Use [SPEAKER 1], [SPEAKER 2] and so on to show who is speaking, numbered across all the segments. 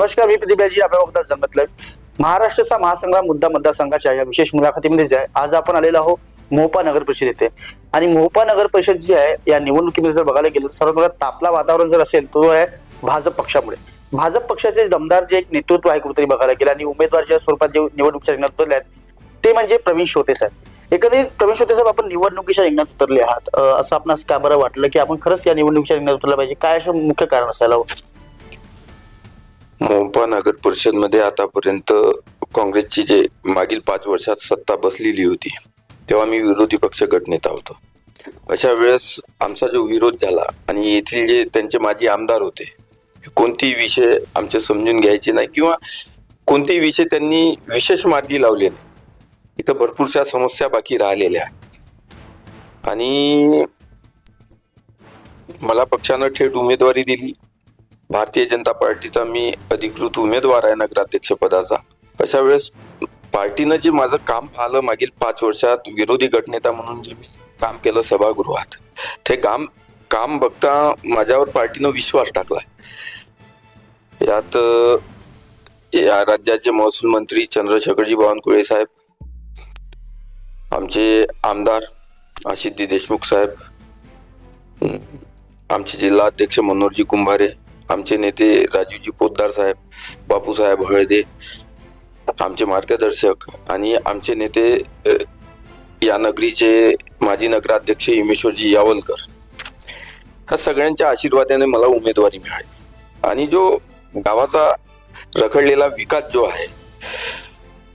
[SPEAKER 1] नमस्कार, मी प्रदीप याजी. आपण बघता जनमतलब. महाराष्ट्राचा महासंग्राम मुद्दा मतदारसंघाच्या या विशेष मुलाखतीमध्ये जे आहे, आज आपण आलेलो आहोत मोहोपा नगर परिषद येथे. आणि मोहोपा नगर परिषद जी आहे या निवडणुकीमध्ये जर बघायला गेलं तर सर्वात तापला वातावरण जर असेल तो आहे भाजप पक्षामुळे. भाजप पक्षाचे दमदार जे एक नेतृत्व आहे कुठेतरी बघायला गेलं आणि उमेदवारच्या स्वरूपात जे निवडणुकीच्या रिंगणात उतरले आहेत ते म्हणजे प्रवीण शोते साहेब. एकंदरीत प्रवीण शोते साहेब, आपण निवडणुकीच्या रिंगणात उतरले आहात, असं आपणास का बरं वाटलं की आपण खरंच या निवडणुकीच्या रिंगणात उतरलं पाहिजे? काय असं मुख्य कारण असायला हवं?
[SPEAKER 2] मोहोपा नगर परिषद मध्ये आतापर्यंत काँग्रेसची जे मागील 5 वर्षात सत्ता बसलेली होती तेव्हा मी विरोधी पक्ष गटनेता होतो. अशा वेळेस आमचा जो विरोध झाला आणि येथील जे त्यांचे माजी आमदार होते, कोणतेही विषय आमचे समजून घ्यायचे नाही किंवा कोणतेही विषय त्यांनी विशेष मार्गी लावले नाही. इथं भरपूरशा समस्या बाकी राहिलेल्या आहेत आणि मला पक्षानं थेट उमेदवारी दिली. भारतीय जनता पार्टीचा मी अधिकृत उमेदवार आहे नगराध्यक्ष पदाचा. अशा वेळेस पार्टीनं जे माझं काम पाहिलं मागील 5 वर्षात विरोधी गटनेता म्हणून जे मी काम केलं सभागृहात, ते काम बघता माझ्यावर पार्टीनं विश्वास टाकला. यात या राज्याचे महसूल मंत्री चंद्रशेखरजी बावनकुळे साहेब, आमचे आमदार आशिषजी देशमुख साहेब, आमचे जिल्हा अध्यक्ष मनोहरजी कुंभारे, आमचे नेते राजूजी पोतदार साहेब, बापूसाहेब हळदे, आमचे मार्गदर्शक आणि आमचे नेते या नगरीचे माजी नगराध्यक्ष हिमेश्वरजी यावलकर, ह्या सगळ्यांच्या आशीर्वादाने मला उमेदवारी मिळाली. आणि जो गावाचा रखडलेला विकास जो आहे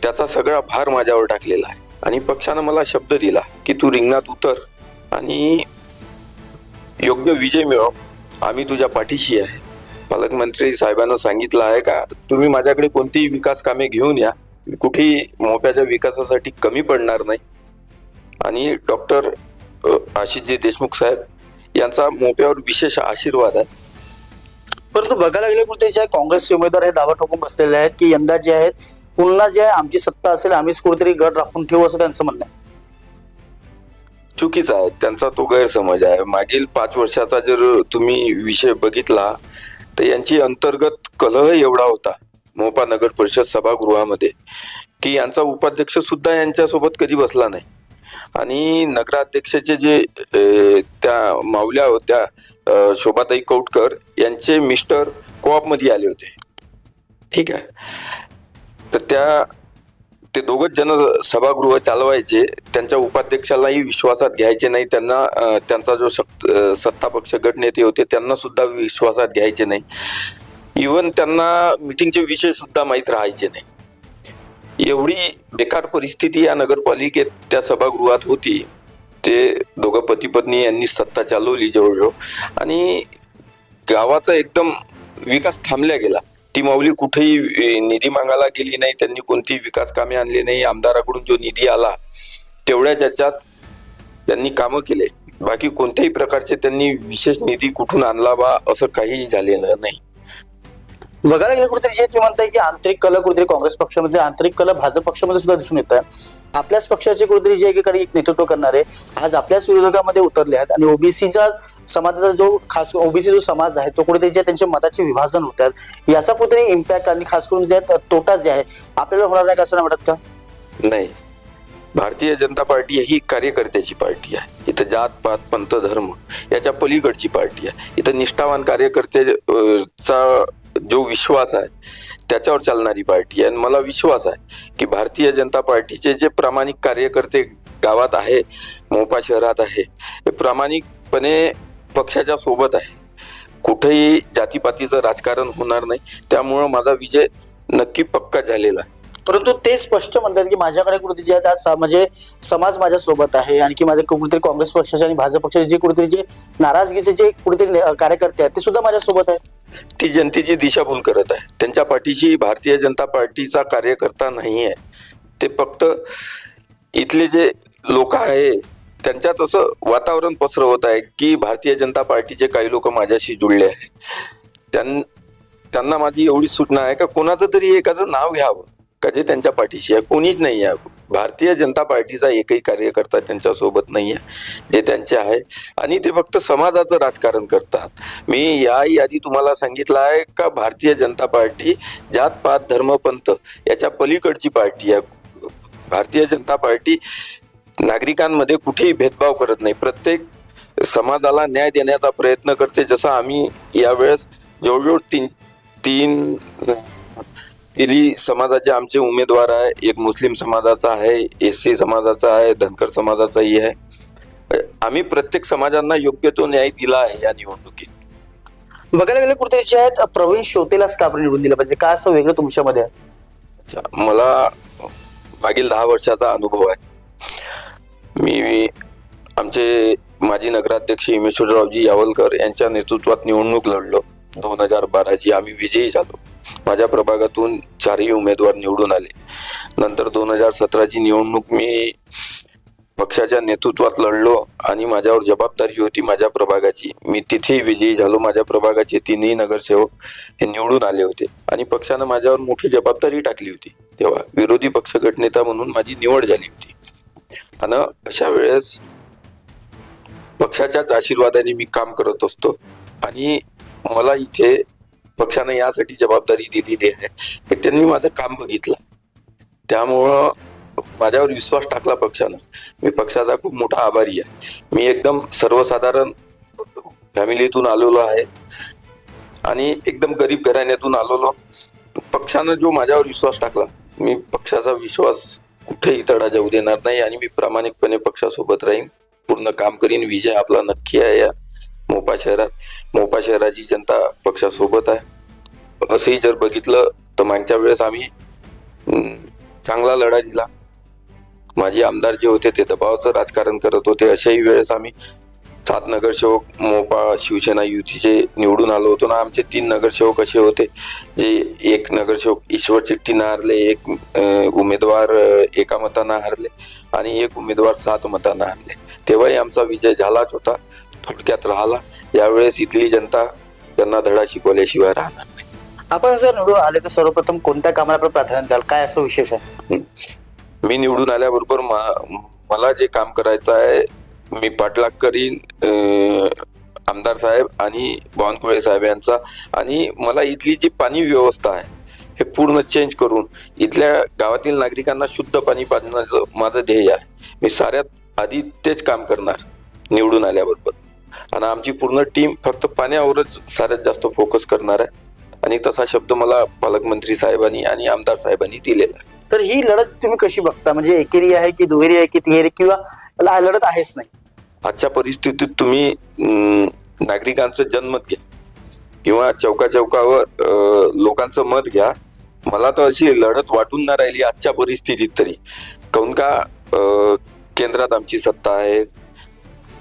[SPEAKER 2] त्याचा सगळा भार माझ्यावर टाकलेला आहे. आणि पक्षानं मला शब्द दिला की तू रिंगणात उतर आणि योग्य विजय मिळव, आम्ही तुझ्या पाठीशी आहे. पालकमंत्री साहेबांना सांगितलं आहे का तुम्ही माझ्याकडे कोणतीही विकास कामे घेऊन या, कुठेही मोहोप्याच्या विकासासाठी कमी पडणार नाही. आणि डॉक्टर आशिषजी देशमुख साहेब यांचा मोहोप्यावर विशेष आशीर्वाद आहे.
[SPEAKER 1] परंतु बघायला गेलं कुठे जे काँग्रेसचे उमेदवार हे दावा ठोकून बसलेले आहेत की यंदा जे आहेत पुन्हा जे आहे आमची सत्ता असेल आम्हीच कुठेतरी गड राखून ठेवू, असं त्यांचं म्हणणं आहे.
[SPEAKER 2] चुकीचा आहे, त्यांचा तो गैरसमज आहे. मागील 5 वर्षाचा जर तुम्ही विषय बघितला तर यांची अंतर्गत कलह एवढा होता मोहोपा नगर परिषद सभागृहामध्ये की यांचा उपाध्यक्ष सुद्धा यांच्यासोबत कधी बसला नाही. आणि नगराध्यक्षाचे जे त्या मावल्या होत्या शोभाताई कौटकर यांचे मिस्टर कोऑप मध्ये आले होते, ठीक आहे. तर ते दोघच जण सभागृह चालवायचे, त्यांच्या उपाध्यक्षालाही विश्वासात घ्यायचे नाही. त्यांचा जो सत्ता पक्ष गटनेते होते त्यांना सुद्धा विश्वासात घ्यायचे नाही. इव्हन त्यांना मीटिंगचे विषय सुद्धा माहीत राहायचे नाही. एवढी बेकार परिस्थिती या नगरपालिकेत त्या सभागृहात होती. ते दोघं पती पत्नी यांनी सत्ता चालवली जवळजवळ आणि गावाचा एकदम विकास थांबल्या गेला. ती माऊली कुठेही निधी मागायला गेली नाही, त्यांनी कोणतीही विकास कामे आणली नाही. आमदाराकडून जो निधी आला तेवढ्या ज्याच्यात त्यांनी कामं केले, बाकी कोणत्याही प्रकारचे त्यांनी विशेष निधी कुठून आणला बा असं काहीही झालेलं नाही.
[SPEAKER 1] बघायला गेलं कुठेतरी जे तुम्ही म्हणताय की आंतरिक कल कुठेतरी काँग्रेस पक्षामध्ये, आंतरिक कल भाजप पक्षामध्ये सुद्धा दिसून येत आहे. आपल्याच पक्षाचे कुठेतरी जे एकीकडे एक नेतृत्व करणारे आज आपल्याच विरोधकामध्ये उतरले आहेत आणि ओबीसीचा समाजाचा जो खास ओबीसी जो समाज आहे तो कुठेतरी जे त्यांचे मताचे विभाजन होतात, याचा कुठेतरी इम्पॅक्ट आणि खास करून जे तोटा जे आहे आपल्याला होणार नाही असं नाही वाटत का?
[SPEAKER 2] नाही, भारतीय जनता पार्टी ही कार्यकर्त्याची पार्टी आहे. इथं जात पात पंथ धर्म याच्या पलीकडची पार्टी आहे. इथं निष्ठावान कार्यकर्त्याचा जो विश्वास आहे त्याच्यावर चालणारी पार्टी आहे. आणि मला विश्वास आहे की भारतीय जनता पार्टीचे जे प्रामाणिक कार्यकर्ते गावात आहे, मोहोपा शहरात आहे, हे प्रामाणिकपणे पक्षाच्या सोबत आहे. कुठेही जातीपातीचं राजकारण होणार नाही. त्यामुळं माझा विजय नक्की पक्का झालेला आहे.
[SPEAKER 1] परंतु ते स्पष्ट म्हणतात की माझ्याकडे कुठेतरी जे आज म्हणजे समाज माझ्या सोबत आहे, आणखी माझे कुठेतरी काँग्रेस पक्षाचे आणि भाजप पक्षाचे जे कुठेतरी जे नाराजगीचे जे कुठेतरी कार्यकर्ते आहेत ते सुद्धा माझ्या सोबत आहे.
[SPEAKER 2] ती जनतेची दिशाभूल करत आहे. त्यांच्या पाठीशी भारतीय जनता पार्टीचा कार्यकर्ता नाही आहे. ते फक्त इथले जे लोक आहे त्यांच्यात असं वातावरण पसरवत आहे की भारतीय जनता पार्टीचे काही लोक माझ्याशी जुळले आहे. त्यांना माझी एवढी सूचना आहे का कोणाचं तरी एकाचं नाव घ्यावं का जे त्यांच्या पाठीशी आहे. कोणीच नाही आहे. भारतीय जनता पार्टीचा एकही कार्यकर्ता त्यांच्या सोबत नाहीये, जे त्यांचे आहे आणि ते फक्त समाजाचं राजकारण करतात. मी याही आधी तुम्हाला सांगितलं आहे का भारतीय जनता पार्टी जात पात धर्म पंथ याच्या पलीकडची पार्टी आहे. भारतीय जनता पार्टी नागरिकांमध्ये कुठेही भेदभाव करत नाही, प्रत्येक समाजाला न्याय देण्याचा प्रयत्न करते. जसं आम्ही यावेळेस जवळजवळ तीन तिन्ही समाजाचे आमचे उमेदवार आहे. एक मुस्लिम समाजाचा आहे, एससी समाजाचा आहे, धनगर समाजाचाही आहे. आम्ही प्रत्येक समाजांना योग्य तो न्याय दिला आहे या निवडणुकीत.
[SPEAKER 1] बघायला गेले कुठे जे आहेत प्रवीण शोतेलाच का आपण निवडून दिलं पाहिजे, काय असं वेगळं तुमच्यामध्ये आहे?
[SPEAKER 2] मला मागील 10 वर्षाचा अनुभव आहे. मी आमचे माजी नगराध्यक्ष हिमेश्वररावजी यावलकर यांच्या नेतृत्वात निवडणूक लढलो. 2012ची आम्ही विजयी झालो. माझ्या प्रभागातून 4ही उमेदवार निवडून आले. नंतर 2017ची निवडणूक मी पक्षाच्या नेतृत्वात लढलो आणि माझ्यावर जबाबदारी होती माझ्या प्रभागाची. मी तिथेही विजयी झालो. माझ्या प्रभागाचे 3ही नगरसेवक हे निवडून आले होते आणि पक्षानं माझ्यावर मोठी जबाबदारी टाकली होती. तेव्हा विरोधी पक्ष गटनेता म्हणून माझी निवड झाली होती. आणि अशा वेळेस पक्षाच्याच आशीर्वादाने मी काम करत असतो आणि मला इथे पक्षाने यासाठी जबाबदारी दिलेली आहे की त्यांनी माझं काम बघितलं, त्यामुळं माझ्यावर विश्वास टाकला पक्षानं. मी पक्षाचा खूप मोठा आभारी आहे. मी एकदम सर्वसाधारण फॅमिलीतून आलेलो आहे आणि एकदम गरीब घराण्यातून आलेलो. पक्षानं जो माझ्यावर विश्वास टाकला, मी पक्षाचा विश्वास कुठेही तडा जाऊ देणार नाही आणि मी प्रामाणिकपणे पक्षासोबत राहीन, पूर्ण काम करीन. विजय आपला नक्की आहे या मोपा शहरात. मोपा शहराची जनता पक्षासोबत आहे. असंही जर बघितलं तर मागच्या वेळेस आम्ही चांगला लढा दिला. माझे आमदार जे होते ते दबावाचं राजकारण करत होते. अशाही वेळेस आम्ही 7 नगरसेवक मोपा शिवसेना युतीचे निवडून आलो होतो ना. आमचे 3 नगरसेवक असे होते जे एक नगरसेवक ईश्वर चिट्टीनं हारले, एक उमेदवार एका मतानं हारले आणि एक उमेदवार 7 मतानं हारले. तेव्हाही आमचा विजय झालाच होता, थोडक्यात राहिला. यावेळेस इथली जनता त्यांना धडा शिकवल्याशिवाय राहणार नाही.
[SPEAKER 1] आपण जर निवडून आले तर सर्वप्रथम कोणत्या कामाला आपण प्राधान्य द्याल, काय असं विशेष आहे?
[SPEAKER 2] मी निवडून आल्याबरोबर मला जे काम करायचं आहे मी पाठलाग करीन आमदार साहेब आणि बावनकुळे साहेब यांचा. आणि मला इथली जी पाणी व्यवस्था आहे हे पूर्ण चेंज करून इथल्या गावातील नागरिकांना शुद्ध पाणी पाजण्याचं माझं ध्येय आहे. मी साऱ्यात आधी तेच काम करणार निवडून आल्याबरोबर. आणि आमची पूर्ण टीम फक्त पाण्यावरच साऱ्यात जास्त फोकस करणार आहे आणि तसा शब्द मला पालकमंत्री साहेबांनी आणि आमदार साहेबांनी दिलेला आहे.
[SPEAKER 1] तर ही लढत तुम्ही कशी बघता, म्हणजे एकेरी आहे की दुहेरी आहे की तिहेरी, किंवा लढत आहेच नाही?
[SPEAKER 2] आजच्या परिस्थितीत तुम्ही नागरिकांचं जनमत घ्या किंवा चौकावर लोकांचं मत घ्या. मला तर अशी लढत वाटून नाही राहिली आजच्या परिस्थितीत तरी. काऊन का केंद्रात आमची सत्ता आहे.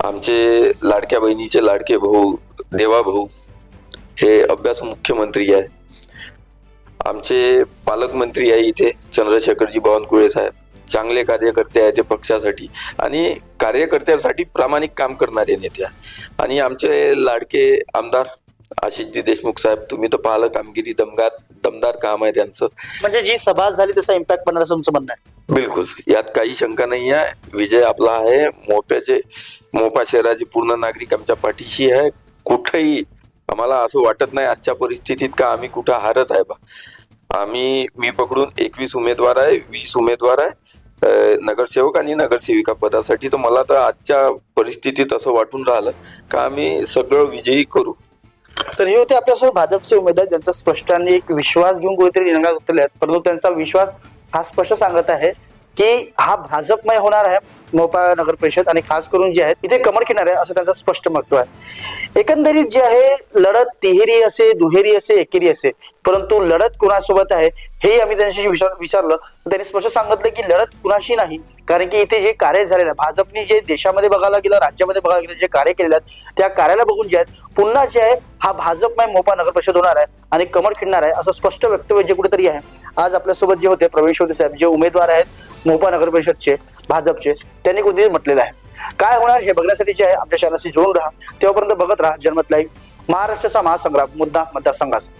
[SPEAKER 2] आमचे लाडक्या बहिणीचे लाडके भाऊ देवा भाऊ हे अभ्यासू मुख्यमंत्री आहे. आमचे पालकमंत्री आहे इथे चंद्रशेखरजी बावनकुळे साहेब, चांगले कार्यकर्ते आहे ते पक्षासाठी आणि कार्यकर्त्यासाठी प्रामाणिक काम करणारे नेते आहे. आणि आमचे लाडके आमदार आशिषजी देशमुख साहेब, तुम्ही तर पाहिलं कामगिरी, दमदार काम आहे त्यांचं.
[SPEAKER 1] म्हणजे जी सभा झाली त्याचा इम्पॅक्ट पडणार असं तुमचं म्हणणं आहे?
[SPEAKER 2] बिलकुल, यात काही शंका नाही आहे. विजय आपला आहे. मोपा शहराचे पूर्ण नागरिक आमच्या पाठीशी आहे. कुठेही आम्हाला असं वाटत नाही आजच्या परिस्थितीत का आम्ही कुठं हारत आहे बा. मी पकडून 21 उमेदवार आहे, 20 उमेदवार आहे नगरसेवक आणि नगरसेविका पदासाठी. तर मला तर आजच्या परिस्थितीत असं वाटून राहिलं का आम्ही सगळं विजयी करू.
[SPEAKER 1] तर हे होते आपल्यासोबत भाजपचे उमेदवार ज्यांचा स्पष्ट आणि एक विश्वास घेऊन कोणीतरी रिंगणात उतरले आहेत, परंतु त्यांचा विश्वास हा स्पष्ट सांगत आहे की हा भाजपमय होणार आहे मोपा नगर परिषद, आणि खास करून जे आहेत इथे कमळ किनारे असं त्यांचं स्पष्ट मत आहे. एकंदरीत जे आहे लढत तिहेरी असे, दुहेरी असे, एकेरी असे, परंतु लढत कुणासोबत आहे हे आम्ही त्यांच्याशी विचारलं. त्यांनी स्पष्ट सांगितलं की लढत कुणाशी नाही, कारण की इथे जे कार्य झालेलं आहे भाजपने, जे देशामध्ये बघायला गेलं, राज्यामध्ये बघायला गेलं, जे कार्य केलेलं आहे त्या कार्याला बघून जे आहेत पुन्हा जे आहे हा भाजपमय मोपा नगर परिषद होणार आहे आणि कमळ खिळणार आहे असं स्पष्ट वक्तव्य जे कुठेतरी आहे. आज आपल्यासोबत जे होते प्रवीण शोते साहेब, जे उमेदवार आहेत मोपा नगर परिषदचे भाजपचे, त्यांनी कुठेतरी म्हटलेलं आहे. काय होणार हे बघण्यासाठी जे आहे आमच्या चॅनलशी जोडून राहा. तेव्हापर्यंत बघत राहा जनमत लाईव्ह, महाराष्ट्राचा महासंग्राम, मुद्दा मतदारसंघाचा.